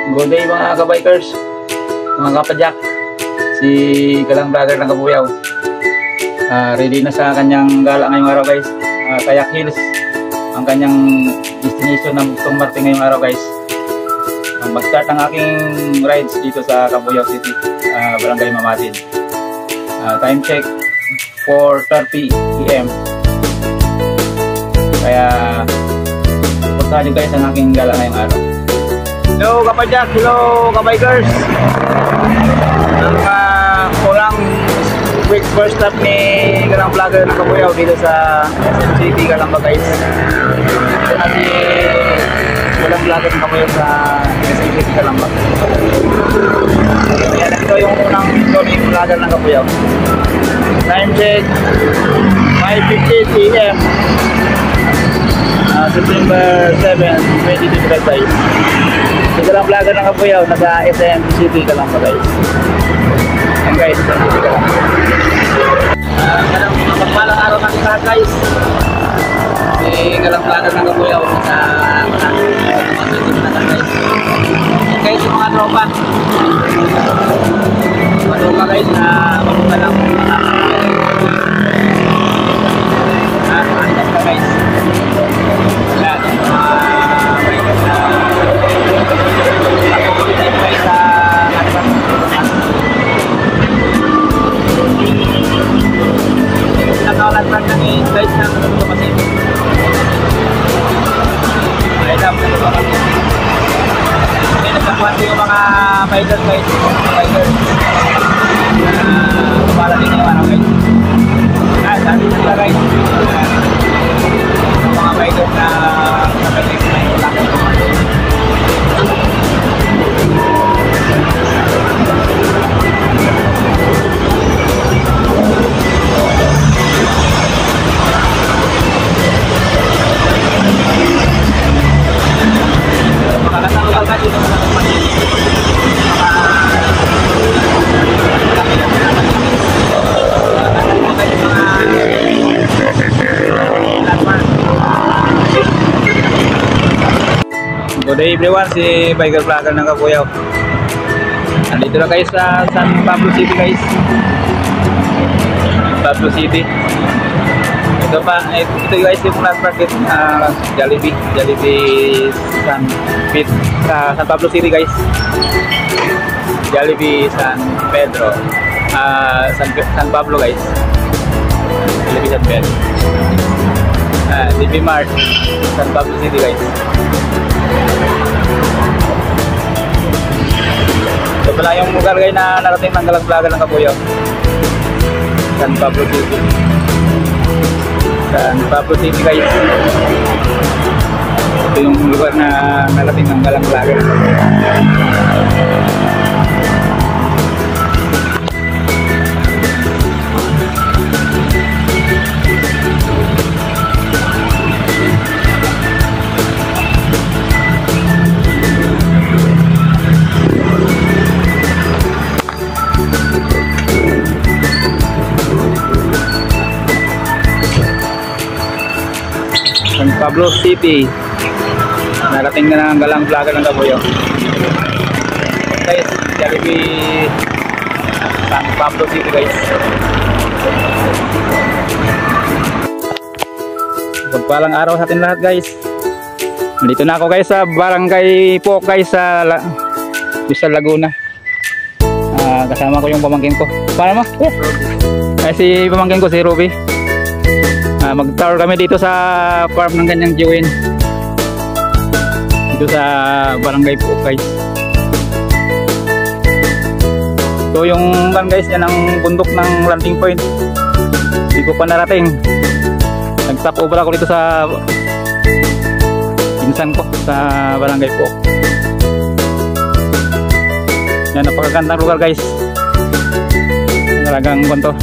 Good day mga kabikers, mga kapadyak. Si Galang Vlogger ng Kabuyaw. Ready na sa kanyang gala ngayong araw guys. Kayak Hills ang kanyang destination ng Bugtong Marte ngayong araw guys. Mag-start ang aking rides dito sa Kabuyaw City, Barangay Mamatin. Time check 4:30 PM. Kaya supportahan nyo guys ang aking gala ngayong araw. Hello kapadyak, hello kabikers. Kulang quick first stop ni Galang Vlogger ng Kabuyaw dito sa SM City Calamba guys. Ito na si Galang Vlogger ng Kabuyaw sa SM City Calamba. Ayan, ito yung unang intro ni Vlogger ng Kabuyaw. Time check 5:50 PM, September 7, 2025 guys. Si Galang Vlogger ng Kabuyaw nasa SM City Calamba guys. Ayan guys, SM City Calamba. Magpalang araw natin lahat guys. Si Galang Vlogger ng Kabuyaw sa guys. Guys, yung mga tropa guys na mabuka lang ayos ka guys. Yan, yung mga bikers na nakukulitin guys sa nakakalatran ng guys ng Pacific. Ay lang sa Pacific. Hindi nagkakuhan yung mga bikers guys. Bikers para din yung ano guys. Dami sila guys. Mga bikers na nakalik na yung lakit ko. Makakatanggal ka dito sa good day everyone, si Biker Vlogger ng Kabuyaw. Nandito na guys sa San Pablo City guys. Pablo City. Ito guys yung last market, Jollibee San Pablo City guys. Jollibee San Pedro, San Pablo guys. Jollibee San Pedro. DP Mart San Pablo City guys. Ito pala yung lugar guys na narating ng Galang Vlogger ng Kabuyaw. San Pablo City. San Pablo City guys. Ito yung lugar na narating ng Galang Vlogger ng Kabuyaw. San Pablo City. Narating na ng Galang Vlogger ng Kabuyaw. Guys, Jollibee San Pablo City guys. Pagpalang araw sa atin lahat guys. Nandito na ako guys sa Barangay Pook guys sa Laguna. Kasama ko yung pamangkin ko. Paano mo? Ay, si pamangkin ko si Ruby. Mag-tour kami dito sa farm ng kanyang Jiwin dito sa Barangay Pook guys. Ito yung guys, yan ang bundok ng landing point. Hindi ko pa narating. Nag-stop over ako dito sa pinsan ko sa Barangay Pook. Yan, napakagandang lugar guys. Talagang bundok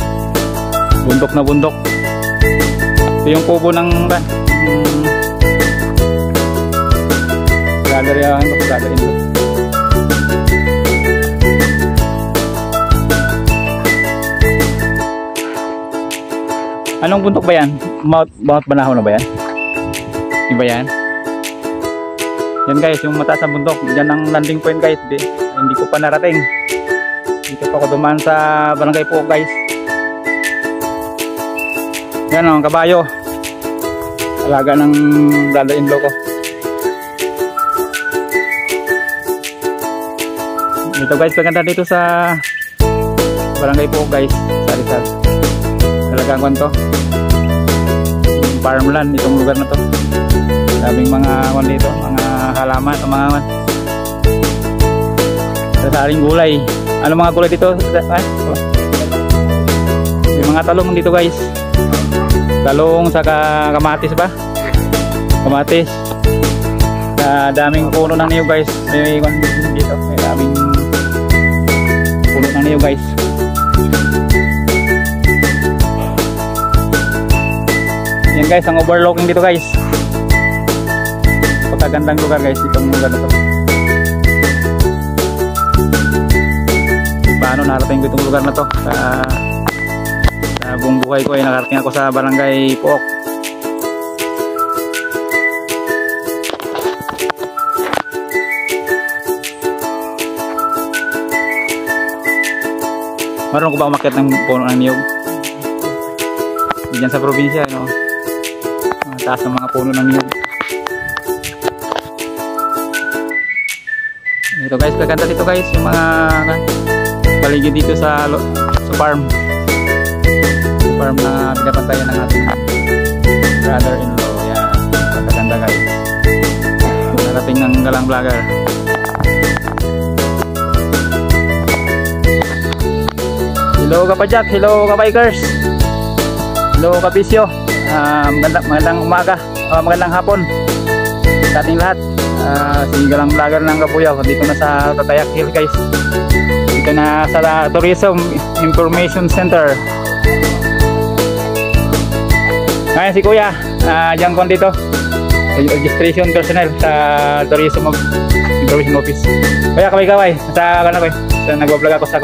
na bundok. Ito yung kubo ng gagawin ito. Anong bundok ba yan? Mount Banahaw na ba yan? Iba yan? Yan guys, yung mataas na bundok. Yan ang landing point guys. Hindi ko pa narating. Dito pa ako dumaan sa Barangay Puok guys. Yan ang kabayo. Alaga ng brother-in-law ko. Dito guys, pagkanta dito sa Barangay Puok guys. Sa Rizal. Talagang kwanto. Farmland itong lugar na to. Daming mga kwan dito, mga halaman o mga sasaring gulay. Ano mga gulay dito? May mga talong dito guys. Talong saka kamatis ba? Kamatis. Daming puno ng niyog guys. May kwan dito. May daming puno ng niyog guys. Yan guys, ang overlooking dito guys. Pagkagandang lugar guys, itong lugar na to. Paano narating ko itong lugar na to? Sa buong buhay ko ay nakarating ako sa Barangay Puok. Marunong ko ba umakyat ng puno ng niyog? Diyan sa probinsya, no? Taas ng mga puno ng niyog. Ito guys, kaganda dito guys, yung mga paligid dito sa farm. Farm na pinapantayan ng ating brother-in-law. Yan, kaganda guys. Narating ng Galang Vlogger. Hello kapajak, hello kabikers, hello kabisyo. Magandang umaga, magandang hapon sa ating lahat. Si Galang Vlogger ng Kabuyaw dito na sa Tatayak Hill guys. Dito na sa Tourism Information Center. Ngayon si Kuya, dyan ko dito registration personnel sa Tourism Information Office. Kuya, kaway-kaway sa kanako, nag-vlog ako sa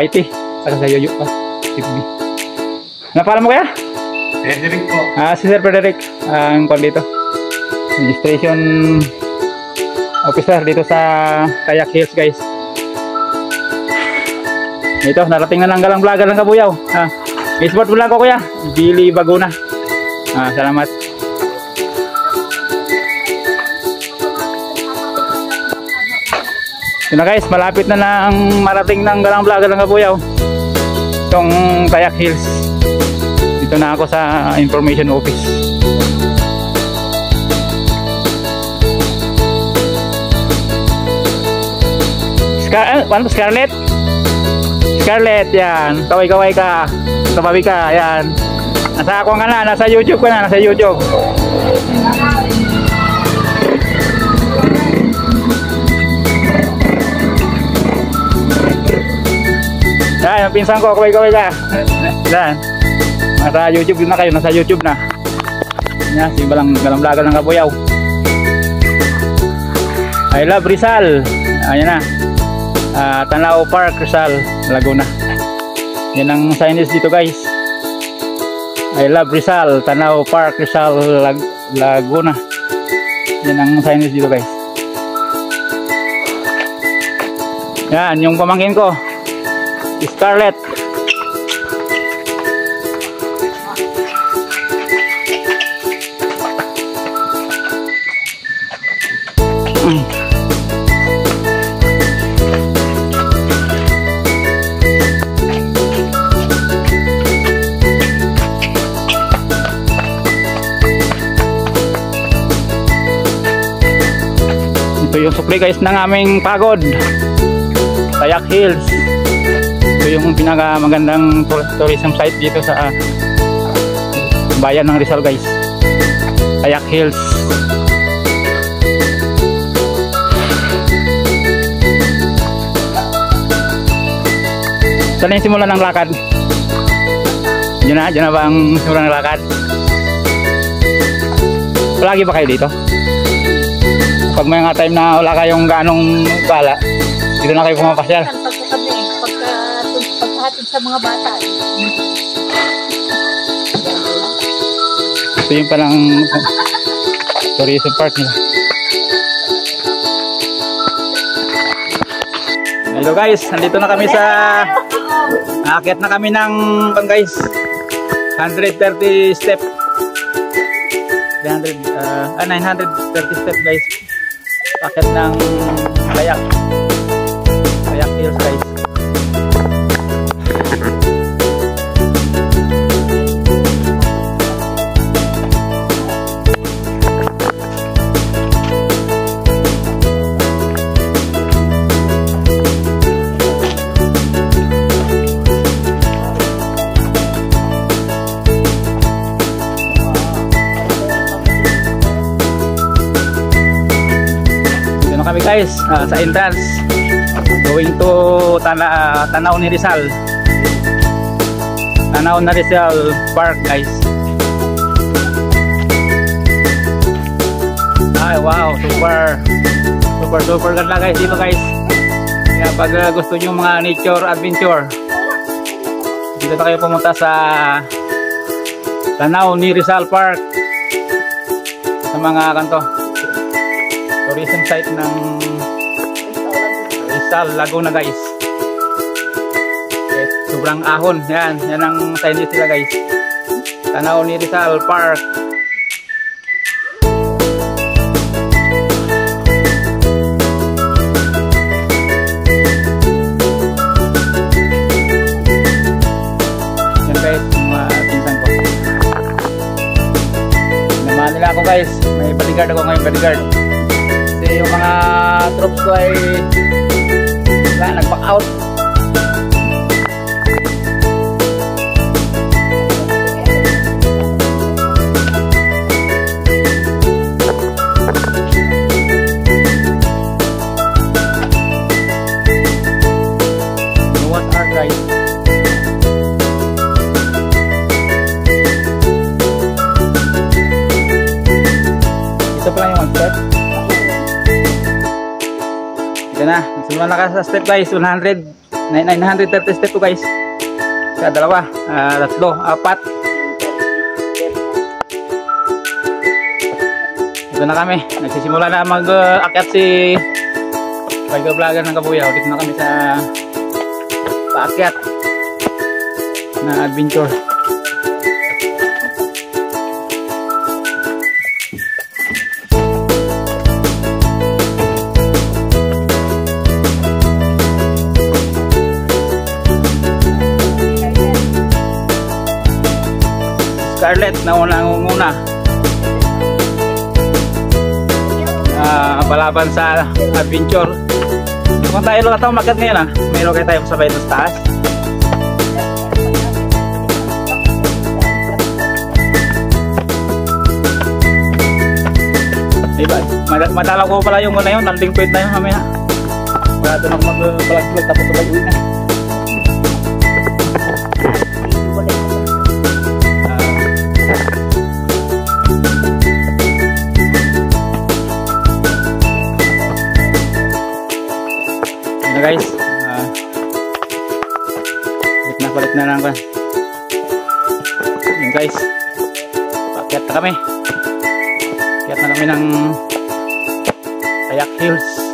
YT saka sa Yoyo pa TV. Ano pala mo Kuya? Frederick po. Si Sir Frederick ang kon dito, registration officer dito sa Kayak Hills guys. Ito, narating na ng Galang Vlogger ng Kabuyaw. I-support mo lang ko Kuya, Billy Baguna. Salamat. Yun na guys, malapit na ang marating ng Galang Vlogger ng Kabuyaw. Itong Kayak Hills. Dito na ako sa information office. Scarlett? Scarlett, yan. Kaway-kaway ka. Tabawi ka, yan. Nasa ako nga na, nasa YouTube ka na, nasa YouTube. Yan, yung pinsan ko, kaway-kaway ka. Yan. Nasa YouTube na kayo, nasa YouTube na. Yan, si Galang Vlogger ng Kabuyaw. I love Rizal. Ayan na. Tanaw Park, Rizal, Laguna. Yan ang signage dito guys. I love Rizal, Tanaw Park, Rizal, Laguna. Yan ang signage dito guys. Yan, yung pamangkin ko, Scarlett. Ito yung supply guys ng aming pagod, Kayak Hills. Ito yung pinaka magandang tourism site dito sa bayan ng Rizal guys, Kayak Hills. Saan yung simula ng lakad? Diyan na ba ang simula ng lakad? Palagi ba kayo dito? Pag may nga time na wala kayong ganong gala, dito na kayo pumapasyal. Pagkahatid sa mga bata. Ito yung palang tourism park nila. Hello guys, nandito na kami sa aakyat na kami ng guys 130 step 930 step guys, aakyat ng kayak hills guys. Kami guys sa entrance going to Tanaw ni Rizal, Tanaw na Rizal Park guys. Ay wow, super ganda guys dito guys. Kaya pag gusto nyo mga nature adventure, dito na kayo pumunta sa Tanaw ni Rizal Park, sa mga kanto tourism site ng Rizal, Laguna guys. Okay, sobrang ahon. Yan ang signage nila guys. Tanaw ni Rizal Park. Yan guys, mga pinsan ko. Naman nila ako guys. May bodyguard ako ngayon, bodyguard. Yung mga troops ko ay nag-back out. What are guys? Ito pala yung one-step. Ito na, sunod na ka sa step guys, 930 step to guys. Sa dalawa, tatlo, apat. Ito na kami, nagsisimula na mag-akyat si Biker Vlogger ng Kabuyaw. Dito na kami sa paakyat na adventure. Scarlett na unang-una palaban sa adventure. Kung tayo lang ito umakyat ngayon mayroon kayo tayo sabay sa taas. Diba? Madala ko pala yung muna yun, landing point na yun mamaya. Wala doon ako mag-vlog tapos sabay-uwi na. Guys, palit na lang yun guys, paakyat na kami, paakyat na kami ng Kayak Hills.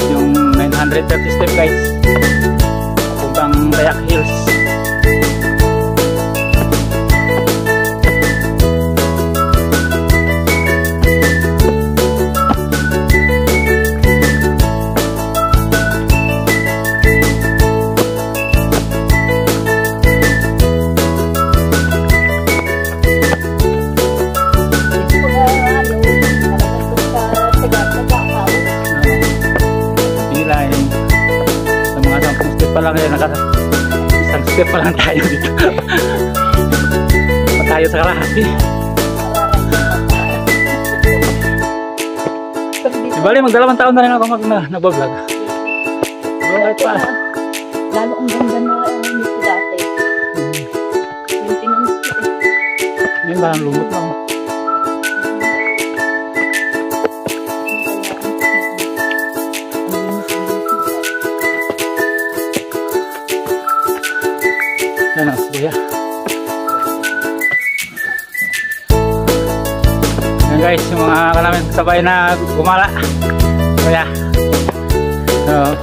Yung 930 step guys, papuntang Kayak Hills. Pa lang isang step pa lang tayo dito. Pa tayo sa kalahati. Di bali magdalawang taon na rin ako nag-vlog. Kahit pa. Lalo ang ganda na nito dati. Maintenance ko eh. Ngayon parang lumot lang. mga namin sabay na gumala. Kaya so,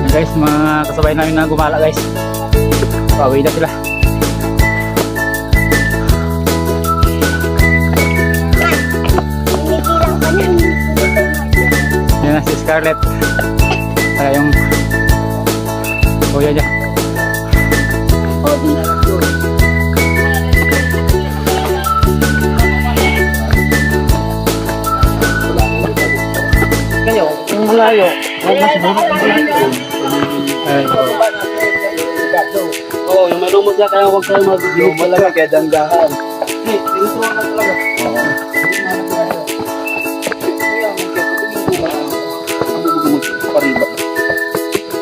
guys, mga kasabay namin na gumala guys. Pauwi na sila. Yan na si Scarlett. Kaya yung kuya niya. Kayo, yung malayo. Huwag mas bunot ng malayo. Oo, yung may lumot na kaya huwag kayo mag-lumot talaga kaya danggahan. Hindi, tinutuwa na talaga.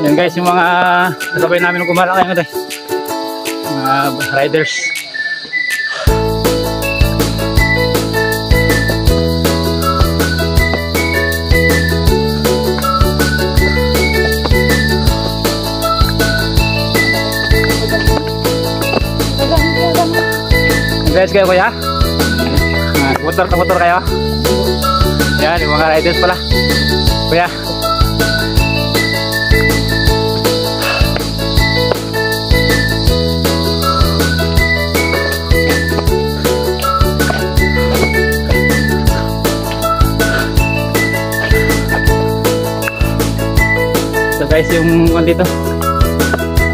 Yan guys, yung mga kasabay namin gumala ngayon guys. Mga riders. Guys kayo kuya? Motor kayo? Yan, yung mga riders pala. Kuya. So guys, yung dito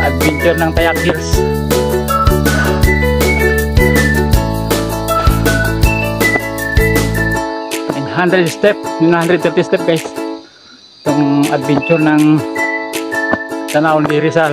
adventure ng Tayak Hills. 100 step, 130 step guys. Itong adventure ng Tanaw ni Rizal.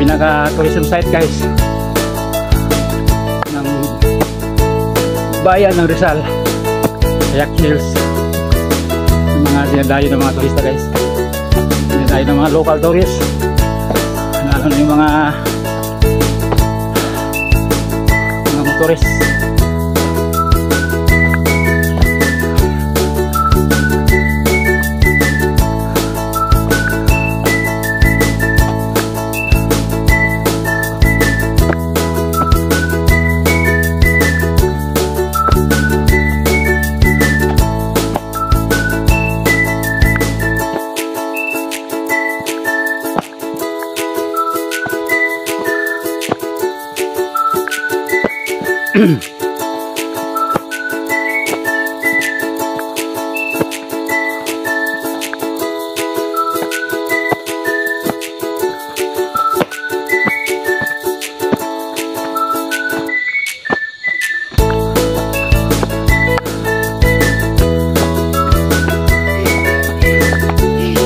Pinaka-tourism site guys ng bayan ng Rizal, Tayak Hills. Yung mga dinadayo ng mga turista guys, dinadayo ng mga local tourists, lalo na yung mga motorist.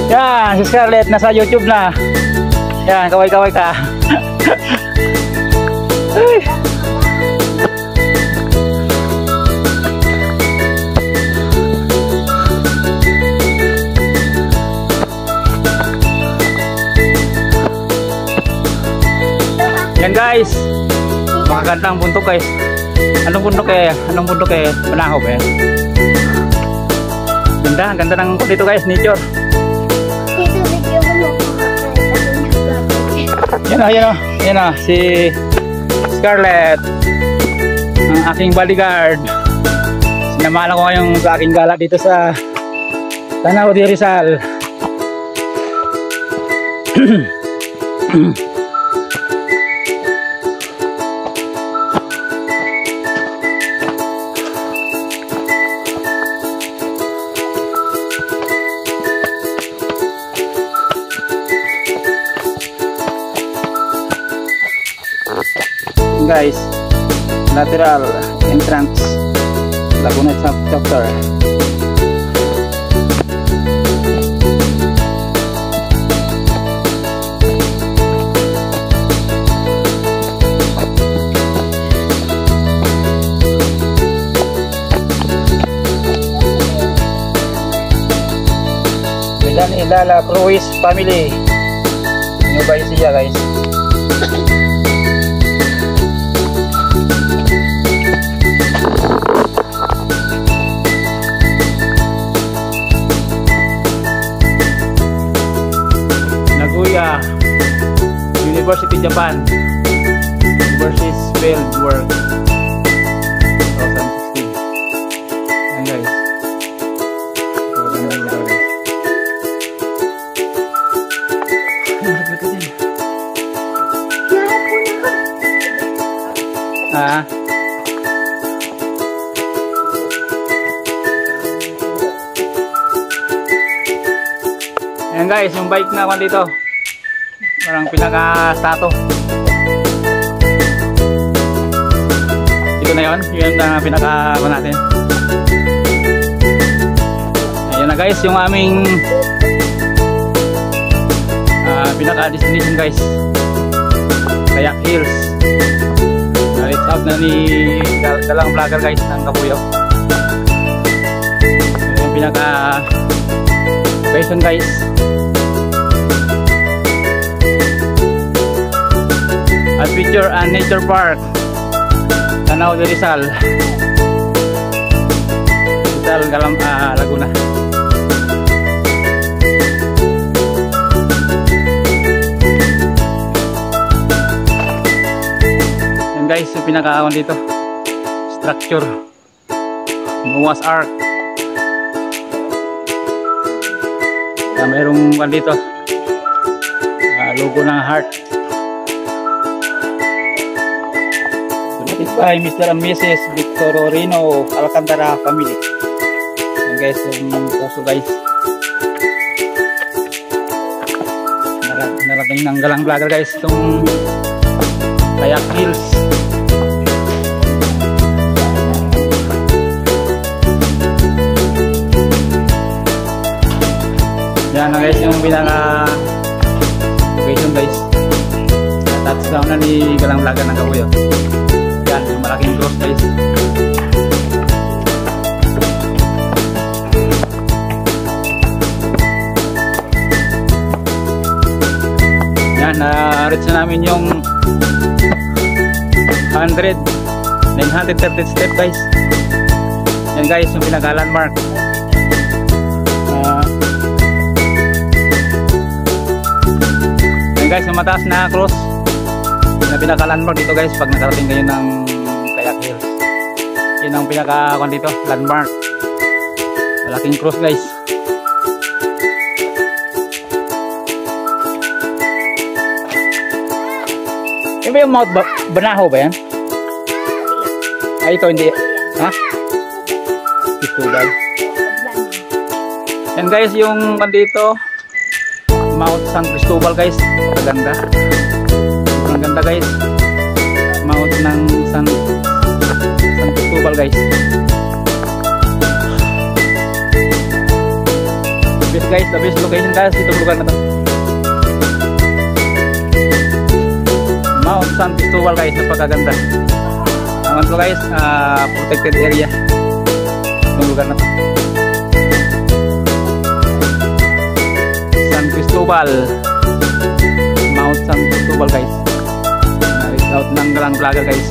Yan, si Scarlett nasa YouTube na. Yan, kaway-kaway ka. Yan guys, makagandang bundok guys. Anong bundok eh? Manahaw ba yan? Ganda, ang ganda ng dito guys, nature. Yan o, si Scarlett, ang aking bodyguard. Sinamahan ko ngayong sa aking gala dito sa Tanaw ni Rizal. Guys, lateral entrance Laguna chapter. Yan, Ilala Cruise family. New ba siya guys? Nagoya University Japan versus Field Work 2016. Yan guys. Ah. Ayan guys, yung bike na dito. Parang pinaka-stato. Ito na yun na pinaka natin. Ayan na guys, yung aming pinaka-destination guys. Kayak Hills. Reach out na ni dalang vlogger guys ng Kabuyaw. Yung pinaka location guys. Adventure and Nature Park Tanaw de Rizal, Laguna. Yan guys, yung pinaka-awan dito structure Noah's Ark. Mayroong dito logo ng heart by Mr. and Mrs. Victorino Alcantara family. Yan guys, yung puso guys. Narating ng galang vlogger guys itong Kayak Hills. Yan na guys yung pinaka location guys. Touchdown na ni galang vlogger ng Kabuyaw. Yan, yung malaking cross guys. Yan, na-reach na namin yung 930 step guys. Yan guys, yung pinaka-landmark. Yan guys, yung mataas na cross na pinaka-landmark dito guys pag nakarating kayo ng Kayak Hills. Yun ang pinaka-kwan dito, landmark. Malaking cross guys. Yung ba yung Mount Banahaw ba yan? Ay ito hindi. Ha? Cristobal. Yan guys yung kwan dito Mount San Cristobal guys. Maganda. Ang ganda guys, Mount ng San Cristobal guys. The best location guys itong lugar na to. Mount San Cristobal guys, napakaganda. Naman to guys, protected area itong lugar na to. San Cristobal, Mount San Cristobal guys. Out ng galang vlogger guys.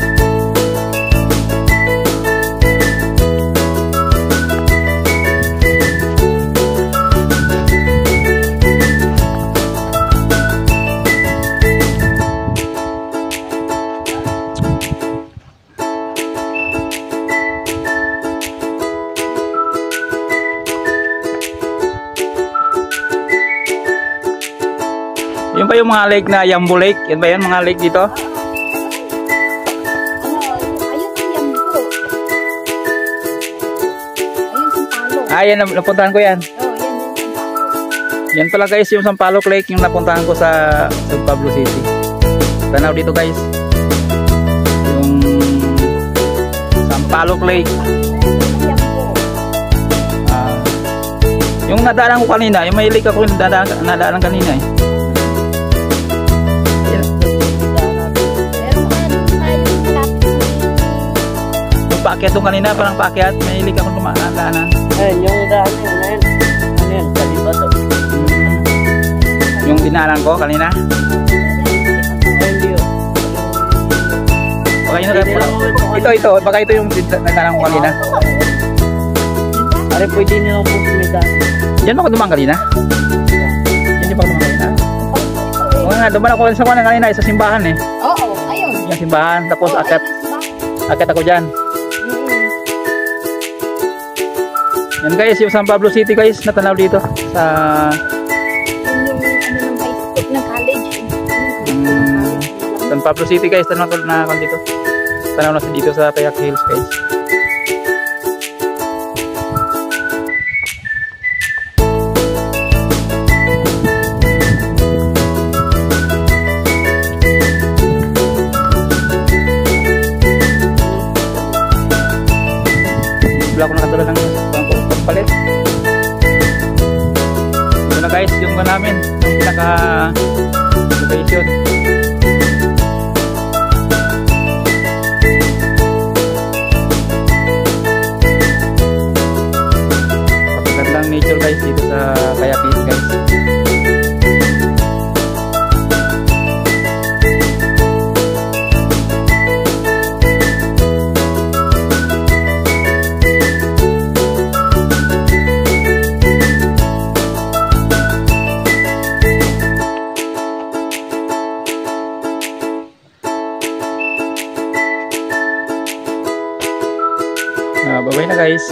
Yun ba yung mga lake na Yambo Lake? Yan ba yan mga lake dito? Yan, napuntahan ko yan. Yan pala guys, yung Sampaloc Lake yung napuntahan ko sa San Pablo City. Tanaw dito guys. Yung Sampaloc Lake. Yung nadaanan ko kanina, yung may lake ako yung nadaanan kanina eh. Yung paakyat doon kanina, parang paakyat, may lake ako dumadaanan. Ayun, yung daan yun, ano yun, kaliba to. Yung dinaanan ko kanina. Hindi yun. Baka yun na ito. Baka ito yung dinaanan ko kanina. Pare, pwede nyo po sumitan. Yan ako dumaan kanina. Yan yung dumaan kanina. Oo nga, dumaan ako sa kanina sa simbahan eh. Oo, ayun. Yung simbahan, tapos Oo, akat ako dyan. Yan guys, yung San Pablo City guys, natanaw dito sa Yung ng high school, ng college. San Pablo City guys, tanaw na dito. Tanaw na dito sa Kayak Hills guys. Wala ko nakatula ng pagpalit. Ito na guys, yung namin, yung pinaka location. Napagandang nature guys dito sa Kayak Hills guys. Bye-bye na guys.